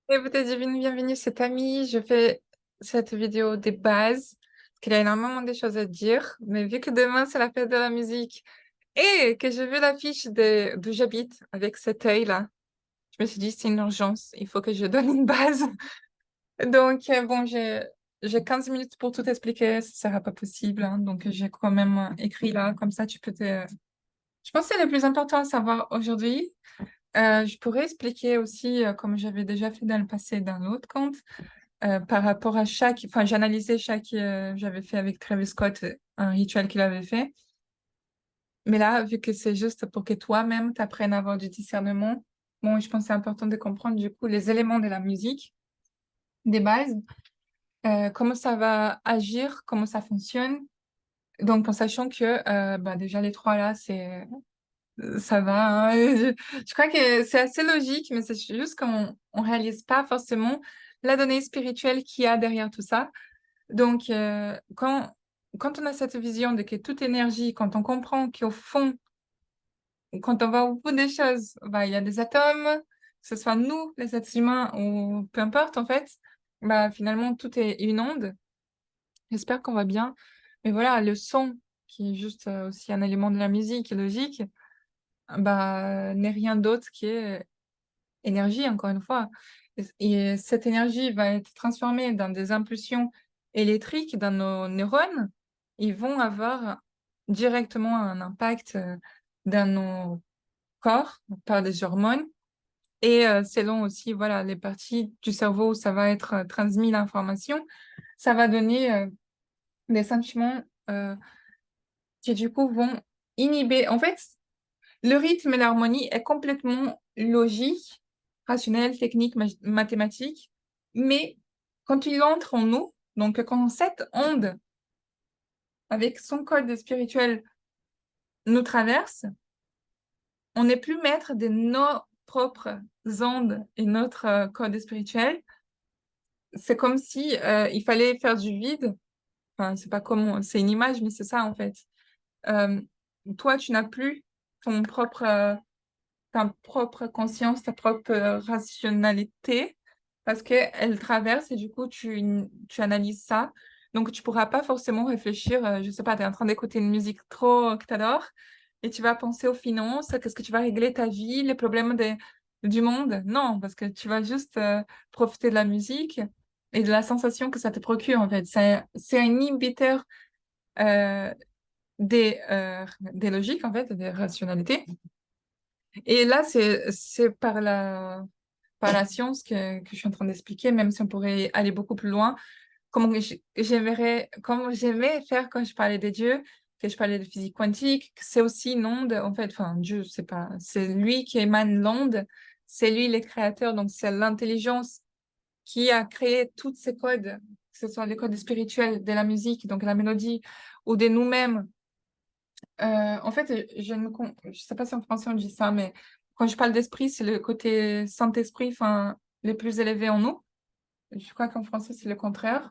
Et peut-être divine bienvenue, c'est Tammy. Je fais cette vidéo des bases, parce qu'il y a énormément de choses à dire, mais vu que demain c'est la fête de la musique et que j'ai vu l'affiche d'où j'habite avec cet œil-là, je me suis dit c'est une urgence, il faut que je donne une base. Donc bon, j'ai 15 minutes pour tout expliquer, ça sera pas possible, hein, donc j'ai quand même écrit là, comme ça tu peux te... Je pense que c'est le plus important à savoir aujourd'hui. Je pourrais expliquer aussi, comme j'avais déjà fait dans le passé d'un autre compte, par rapport à chaque, enfin, j'analysais chaque, j'avais fait avec Travis Scott un rituel qu'il avait fait. Mais là, vu que c'est juste pour que toi-même t'apprennes à avoir du discernement, bon, je pense que c'est important de comprendre du coup les éléments de la musique, des bases, comment ça va agir, comment ça fonctionne. Donc, en sachant que bah, déjà les trois là, ça va, hein. Je crois que c'est assez logique, mais c'est juste qu'on réalise pas forcément la donnée spirituelle qu'il y a derrière tout ça. Donc, quand on a cette vision de que toute énergie, quand on comprend qu'au fond, quand on va au bout des choses, bah, il y a des atomes, que ce soit nous, les êtres humains, ou peu importe en fait, bah, finalement, tout est une onde. J'espère qu'on va bien. Mais voilà, le son, qui est juste aussi un élément de la musique logique, bah, n'est rien d'autre que énergie, encore une fois. Et cette énergie va être transformée dans des impulsions électriques dans nos neurones. Ils vont avoir directement un impact dans nos corps par des hormones. Et selon aussi voilà, les parties du cerveau où ça va être transmis l'information, ça va donner des sentiments qui du coup vont inhiber. En fait, le rythme et l'harmonie est complètement logique, rationnel, technique, mathématique, mais quand il entre en nous, donc quand cette onde, avec son code spirituel, nous traverse, on n'est plus maître de nos propres ondes et notre code spirituel. C'est comme si il fallait faire du vide. Enfin, c'est pas comment, c'est une image, mais c'est ça en fait. Euh, Toi, tu n'as plus ton propre ta propre conscience, ta propre rationalité, parce qu'elle traverse et du coup, tu analyses ça. Donc, tu pourras pas forcément réfléchir, je sais pas, tu es en train d'écouter une musique trop que tu adores et tu vas penser aux finances, qu'est-ce que tu vas régler ta vie, les problèmes du monde. Non, parce que tu vas juste profiter de la musique et de la sensation que ça te procure, en fait. C'est un inhibiteur euh, des logiques, en fait, des rationalités. Et là, c'est par la science que je suis en train d'expliquer, même si on pourrait aller beaucoup plus loin, comme j'aimais faire quand je parlais des dieux, que je parlais de physique quantique, que c'est aussi une onde, en fait, enfin, Dieu, c'est pas, c'est lui qui émane l'onde, c'est lui le créateur, donc c'est l'intelligence qui a créé tous ces codes, que ce soit les codes spirituels de la musique, donc la mélodie, ou de nous-mêmes en fait, je sais pas si en français on dit ça, mais quand je parle d'esprit, c'est le côté Saint-Esprit, enfin, le plus élevé en nous. Je crois qu'en français, c'est le contraire.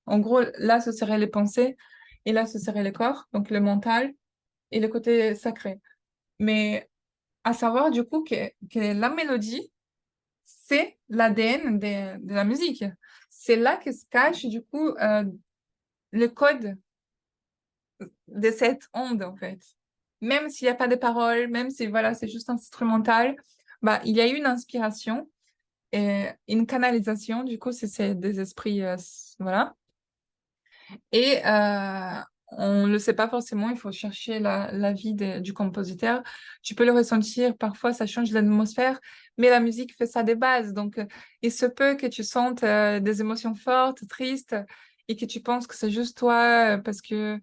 En gros, là, ce serait les pensées, et là, ce serait le corps, donc le mental, et le côté sacré. Mais à savoir, du coup, que la mélodie, c'est l'ADN de la musique. C'est là que se cache, du coup, le code de cette onde, en fait. Même s'il n'y a pas de paroles, même si voilà, c'est juste instrumental, bah, il y a eu une inspiration et une canalisation, du coup, c'est des esprits, voilà. Et on ne le sait pas forcément, il faut chercher la vie du compositeur. Tu peux le ressentir, parfois ça change l'atmosphère, mais la musique fait ça des bases. Donc, il se peut que tu sentes des émotions fortes, tristes, et que tu penses que c'est juste toi parce que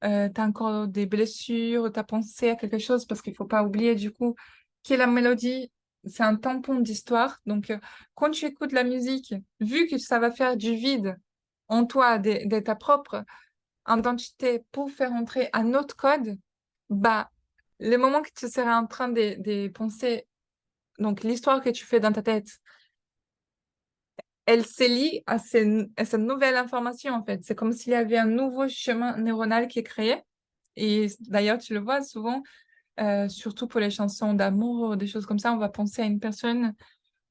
tu as encore des blessures, tu as pensé à quelque chose, parce qu'il faut pas oublier du coup que la mélodie, c'est un tampon d'histoire. Donc, quand tu écoutes la musique, vu que ça va faire du vide en toi, de ta propre identité pour faire entrer un autre code, bah, le moment que tu seras en train de penser, donc l'histoire que tu fais dans ta tête, elle se lie à cette nouvelle information, en fait. C'est comme s'il y avait un nouveau chemin neuronal qui est créé. Et d'ailleurs, tu le vois souvent, surtout pour les chansons d'amour ou des choses comme ça, on va penser à une personne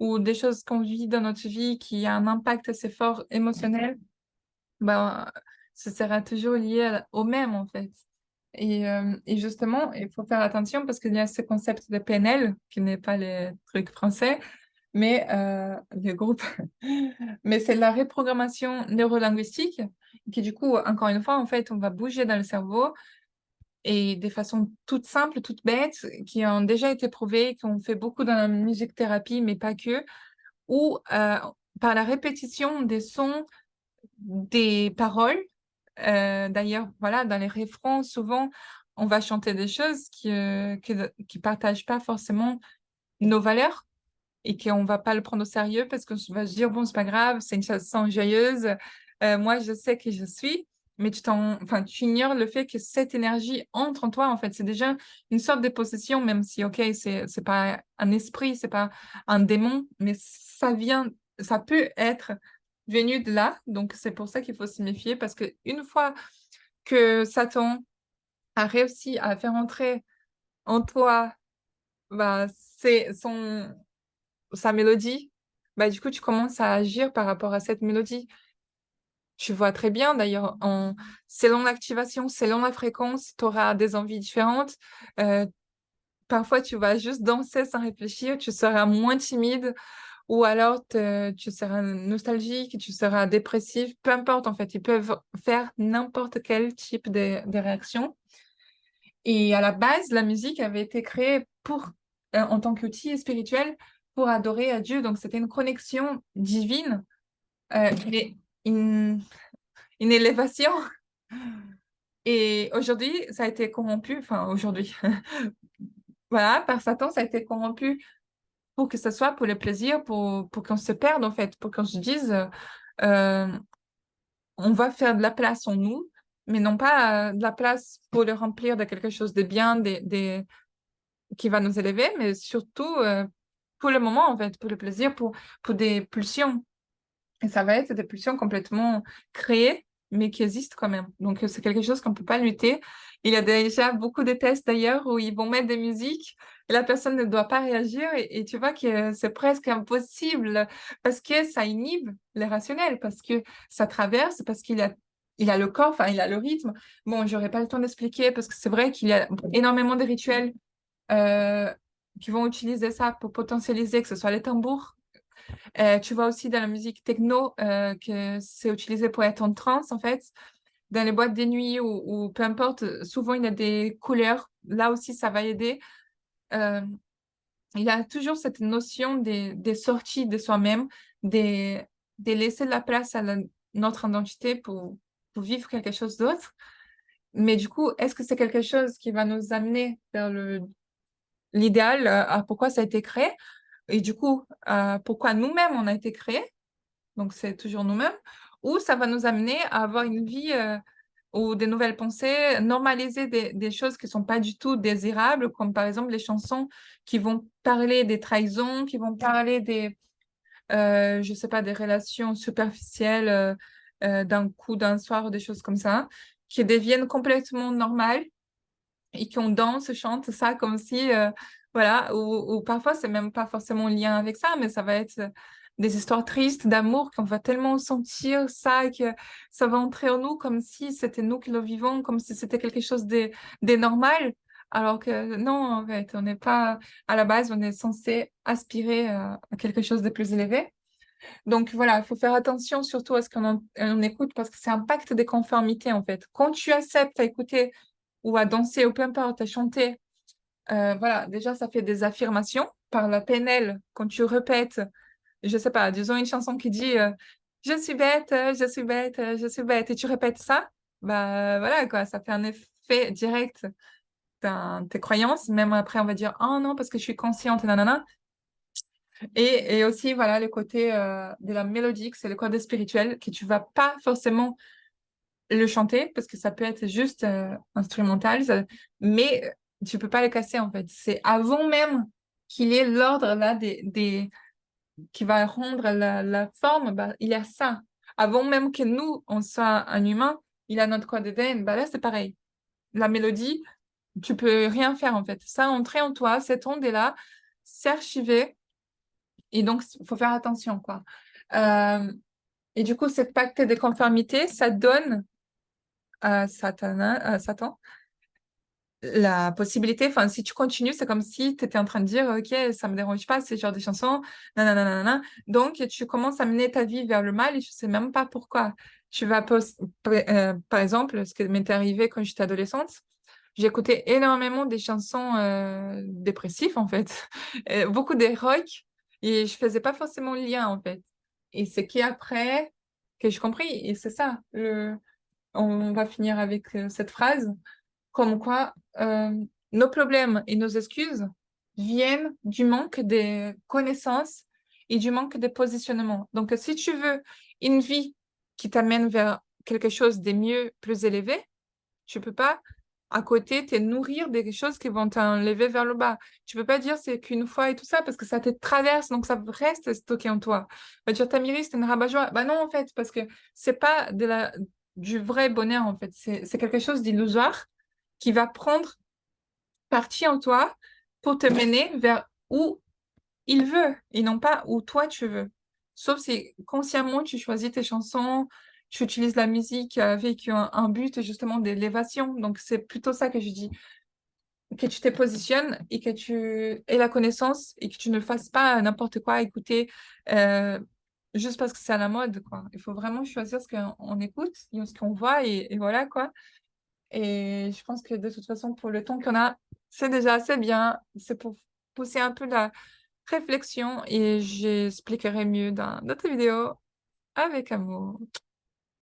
ou des choses qu'on vit dans notre vie qui a un impact assez fort émotionnel, ben, ce sera toujours lié au même, en fait. Et justement, il faut faire attention parce qu'il y a ce concept de PNL, qui n'est pas les trucs français, mais le groupe, mais c'est la reprogrammation neurolinguistique, qui du coup, encore une fois, en fait, on va bouger dans le cerveau et des façons toutes simples, toutes bêtes, qui ont déjà été prouvées, qu'on fait beaucoup dans la musique thérapie, mais pas que, ou par la répétition des sons, des paroles. D'ailleurs, voilà, dans les refrains, souvent, on va chanter des choses qui partagent pas forcément nos valeurs et qu'on va pas le prendre au sérieux parce qu'on va se dire, bon, c'est pas grave, c'est une chanson joyeuse, moi, je sais qui je suis, mais enfin, tu ignores le fait que cette énergie entre en toi, en fait, c'est déjà une sorte de possession, même si, ok, c'est pas un esprit, c'est pas un démon, mais ça peut être venu de là, donc c'est pour ça qu'il faut se méfier, parce que une fois que Satan a réussi à faire entrer en toi, bah, sa mélodie, bah, du coup, tu commences à agir par rapport à cette mélodie. Tu vois très bien, d'ailleurs, selon l'activation, selon la fréquence, tu auras des envies différentes. Euh, Parfois, tu vas juste danser sans réfléchir, tu seras moins timide, ou alors tu seras nostalgique, tu seras dépressif, peu importe, en fait, ils peuvent faire n'importe quel type de réaction. Et à la base, la musique avait été créée en tant qu'outil spirituel pour adorer à Dieu. Donc, c'était une connexion divine, et une, une élévation. Et aujourd'hui, ça a été corrompu, enfin, aujourd'hui, voilà, par Satan, ça a été corrompu pour que ce soit pour le plaisir, pour qu'on se perde, en fait, pour qu'on se dise, euh, on va faire de la place en nous, mais non pas de la place pour le remplir de quelque chose de bien, qui va nous élever, mais surtout pour le moment, en fait, pour le plaisir, pour des pulsions. Et ça va être des pulsions complètement créées, mais qui existent quand même. Donc, c'est quelque chose qu'on ne peut pas lutter. Il y a déjà beaucoup de tests d'ailleurs où ils vont mettre des musiques et la personne ne doit pas réagir. Et tu vois que c'est presque impossible parce que ça inhibe les rationnels, parce que ça traverse, parce il a le corps, enfin, il a le rythme. Bon, j'aurais pas le temps d'expliquer parce que c'est vrai qu'il y a énormément de rituels euh, qui vont utiliser ça pour potentialiser, que ce soit les tambours. Tu vois aussi dans la musique techno que c'est utilisé pour être en transe, en fait. Dans les boîtes de nuit ou peu importe, souvent il y a des couleurs. Là aussi, ça va aider. Euh, il y a toujours cette notion des sorties de soi-même, des, de laisser de la place à notre identité pour vivre quelque chose d'autre. Mais du coup, est-ce que c'est quelque chose qui va nous amener vers l'idéal, à pourquoi ça a été créé? Et du coup, pourquoi nous-mêmes on a été créés, donc c'est toujours nous-mêmes, ou ça va nous amener à avoir une vie ou des nouvelles pensées, normaliser des choses qui sont pas du tout désirables, comme par exemple les chansons qui vont parler des trahisons, qui vont parler je sais pas, des relations superficielles d'un coup, d'un soir, des choses comme ça, qui deviennent complètement normales et qu'on danse, chante ça comme si, voilà, ou parfois c'est même pas forcément en lien avec ça, mais ça va être des histoires tristes d'amour qu'on va tellement sentir ça que ça va entrer en nous comme si c'était nous qui le vivons, comme si c'était quelque chose de normal, alors que non, en fait, on n'est pas, à la base, on est censé aspirer à quelque chose de plus élevé. Donc voilà, il faut faire attention surtout à ce on écoute parce que c'est un pacte de conformité en fait. Quand tu acceptes à écouter ou à danser ou peu importe, à chanter, voilà, déjà ça fait des affirmations par la PNL. Quand tu répètes, je sais pas, disons une chanson qui dit je suis bête, je suis bête, je suis bête, et tu répètes ça, bah voilà quoi, ça fait un effet direct dans tes croyances. Même après, on va dire oh non, parce que je suis consciente, nanana. Et aussi, voilà, le côté de la mélodique, c'est le côté spirituel que tu vas pas forcément le chanter parce que ça peut être juste instrumental, mais tu peux pas le casser en fait. C'est avant même qu'il ait l'ordre là qui va rendre la forme, bah, il a ça. Avant même que nous, on soit un humain, il a notre code ADN. Bah là, c'est pareil. La mélodie, tu peux rien faire en fait. Ça, entrer en toi, cette onde est là, c'est archivé Et donc, il faut faire attention, quoi. Euh, et du coup, cette pacte de conformité, ça donne à Satan la possibilité, enfin, si tu continues, c'est comme si tu étais en train de dire, OK, ça me dérange pas, ce genre de chansons, nanana, nanana. Donc, tu commences à mener ta vie vers le mal et tu sais même pas pourquoi. Tu vas, par exemple, ce qui m'était arrivé quand j'étais adolescente, j'écoutais énormément des chansons dépressives, en fait, beaucoup des rock, et je faisais pas forcément le lien, en fait. Et c'est qu'après que j'ai compris, et c'est ça, on va finir avec cette phrase comme quoi nos problèmes et nos excuses viennent du manque des connaissances et du manque de positionnement. Donc, si tu veux une vie qui t'amène vers quelque chose de mieux, plus élevé, tu peux pas à côté te nourrir des choses qui vont t'enlever vers le bas. Tu peux pas dire c'est qu'une fois et tout ça parce que ça te traverse, donc ça reste stocké en toi. Va dire Tamiri, c'est une rabat-joie. Bah non, en fait, parce que c'est pas du vrai bonheur, en fait. C'est quelque chose d'illusoire qui va prendre parti en toi pour te mener vers où il veut et non pas où toi tu veux. Sauf si consciemment tu choisis tes chansons, tu utilises la musique avec un but justement d'élévation. Donc c'est plutôt ça que je dis, que tu te positionnes et que tu aies la connaissance et que tu ne fasses pas n'importe quoi, écouter euh, juste parce que c'est à la mode, quoi. Il faut vraiment choisir ce qu'on écoute, ce qu'on voit et voilà, quoi. Et je pense que de toute façon, pour le temps qu'on a, c'est déjà assez bien. C'est pour pousser un peu la réflexion et j'expliquerai mieux dans d'autres vidéos avec amour.